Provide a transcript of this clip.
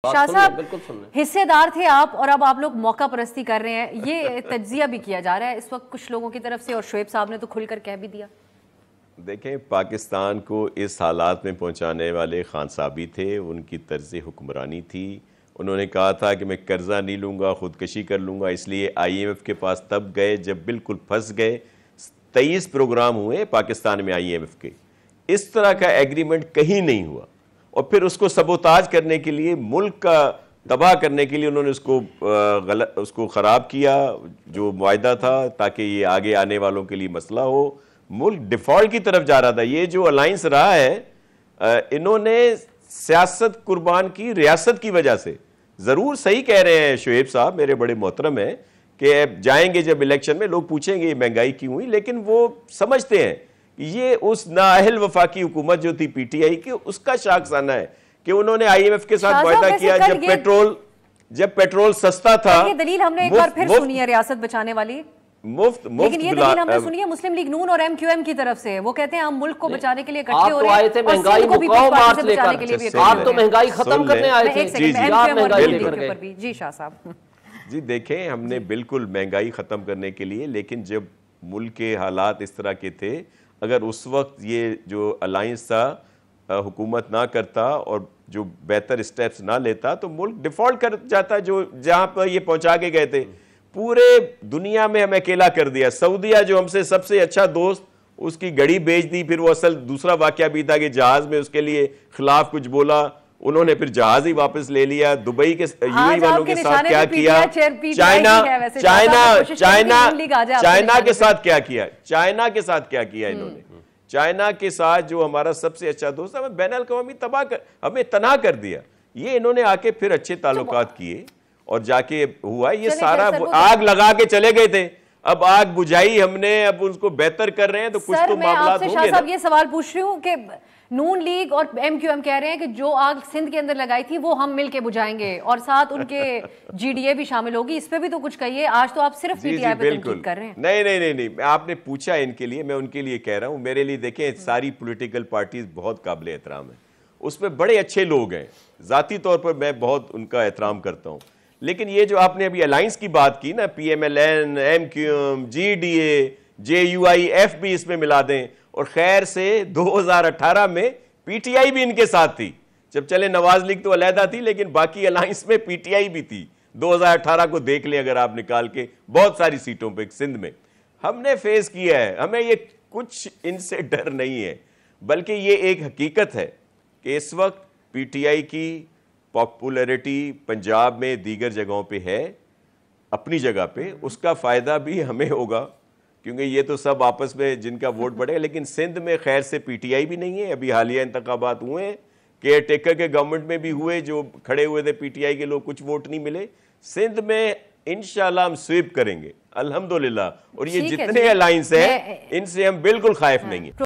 شاہ صاحب حصے دار تھے آپ اور اب آپ لوگ موقع پرستی کر رہے ہیں، یہ تجزیہ بھی کیا جا رہا ہے اس وقت کچھ لوگوں کی طرف سے، اور شعیب صاحب نے تو کھل کر کہہ بھی دیا۔ دیکھیں، پاکستان کو اس حالات میں پہنچانے والے خان صاحبی تھے، ان کی طرز حکمرانی تھی۔ انہوں نے کہا تھا کہ میں قرضہ نہیں لوں گا، خودکشی کر لوں گا، اس لیے آئی ایم ایف کے پاس تب گئے جب بالکل پھنس گئے۔ 23 پروگرام ہوئے پاکستان میں آئی ایم ایف کے، اس طرح کا ایگریمنٹ کہیں نہیں ہوا، اور پھر اس کو سبوتاج کرنے کے لیے، ملک کا تباہ کرنے کے لیے انہوں نے اس کو خراب کیا جو معاہدہ تھا، تاکہ یہ آگے آنے والوں کے لیے مسئلہ ہو۔ ملک ڈیفالٹ کی طرف جا رہا تھا۔ یہ جو الائنس رہا ہے، انہوں نے سیاست قربان کی ریاست کی وجہ سے۔ ضرور صحیح کہہ رہے ہیں شعیب صاحب، میرے بڑے محترم ہیں، کہ جائیں گے جب الیکشن میں لوگ پوچھیں گے یہ مہنگائی کیوں ہوئی، لیکن وہ سمجھتے ہیں یہ اس نااہل وفاقی حکومت جو تھی پی ٹی آئی کی، اس کا شاخسانہ ہے کہ انہوں نے آئی ایم ایف کے ساتھ معاہدہ کیا جب پیٹرول سستا تھا۔ یہ دلیل ہم نے ایک بار پھر سنی ہے ریاست بچانے والی، لیکن یہ دلیل ہم نے سنی ہے مسلم لیگ نون اور ایم کیو ایم کی طرف سے۔ وہ کہتے ہیں ہم ملک کو بچانے کے لیے اکٹھے ہو رہے ہیں، اور مہنگائی مقاوم مارچ لے کر، آپ تو مہنگائی ختم کرنے آئے تھے۔ جی شاہ صاحب جی دیکھیں، ہم نے بالکل مہنگائی ختم کرنے کے لیے، لیکن جب ملک کے حالات اس طرح کے تھے، اگر اس وقت یہ جو الائنس تھا حکومت نہ کرتا اور جو بہتر اسٹیپس نہ لیتا تو ملک ڈیفالٹ کر جاتا، جو جہاں پر یہ پہنچا کے گئے تھے۔ پورے دنیا میں ہمیں اکیلا کر دیا۔ سعودیہ جو ہم سے سب سے اچھا دوست، اس کی گڑی بیچ دی۔ پھر وہ اصل دوسرا واقعہ بھی تھا کہ جہاز میں اس کے لیے خلاف کچھ بولا، انہوں نے پھر جہاز ہی واپس لے لیا۔ دبئی کے یو اے والوں کے ساتھ کیا کیا، چائنا کے ساتھ کیا کیا، چائنا کے ساتھ کیا کیا انہوں نے، چائنا کے ساتھ جو ہمارا سب سے اچھا دوست، ہمیں بین الاقوامی ہمیں تنہا کر دیا۔ یہ انہوں نے آ کے پھر اچھے تعلقات کیے اور جا کے ہوا یہ سارا۔ آگ لگا کے چلے گئے تھے، اب آگ بجھائی ہم نے، اب اس کو بہتر کر رہے ہیں تو کچھ تو معاملات ہوں گے۔ شاہ صاحب یہ سوال پوچھ رہی ہوں کہ نون لیگ اور ایم کیو ایم کہہ رہے ہیں کہ جو آگ سندھ کے اندر لگائی تھی وہ ہم مل کے بجھائیں گے، اور ساتھ ان کے جی ڈی اے بھی شامل ہوگی۔ اس پہ بھی تو کچھ کہیے، آج تو آپ صرف پی ٹی آئی پہ تنقید کر رہے ہیں۔ نہیں، آپ نے پوچھا ان کے لیے، میں ان کے لیے کہہ رہا ہوں۔ میرے لیے دیکھیں، ساری پولیٹیکل پارٹیز بہت قابل احترام ہیں، اس میں بڑے اچھے لوگ ہیں، ذاتی طور پر میں بہت ان کا احترام کرتا ہوں، لیکن یہ جو آپ نے ابھی الائنس کی بات کی نا، P M L N, M Q M, G D A, J U I F بھی اس میں ملا دیں، اور خیر سے 2018 میں پی ٹی آئی بھی ان کے ساتھ تھی۔ جب چلے نواز لیگ تو علیحدہ تھی، لیکن باقی الائنس میں پی ٹی آئی بھی تھی۔ 2018 کو دیکھ لیں اگر آپ نکال کے، بہت ساری سیٹوں پہ سندھ میں ہم نے فیس کیا ہے۔ ہمیں یہ کچھ ان سے ڈر نہیں ہے، بلکہ یہ ایک حقیقت ہے کہ اس وقت پی ٹی آئی کی پاپولیرٹی پنجاب میں دیگر جگہوں پہ ہے، اپنی جگہ پہ، اس کا فائدہ بھی ہمیں ہوگا، کیونکہ یہ تو سب آپس میں جن کا ووٹ بڑھے گا۔ لیکن سندھ میں خیر سے پی ٹی آئی بھی نہیں ہے۔ ابھی حالیہ انتخابات ہوئے ہیں، کیئر ٹیکر کے گورنمنٹ میں بھی ہوئے، جو کھڑے ہوئے تھے پی ٹی آئی کے لوگ، کچھ ووٹ نہیں ملے۔ سندھ میں انشاءاللہ ہم سویپ کریں گے الحمدللہ، اور یہ جتنے الائنس ہیں ان سے ہم بالکل خائف نہیں ہیں۔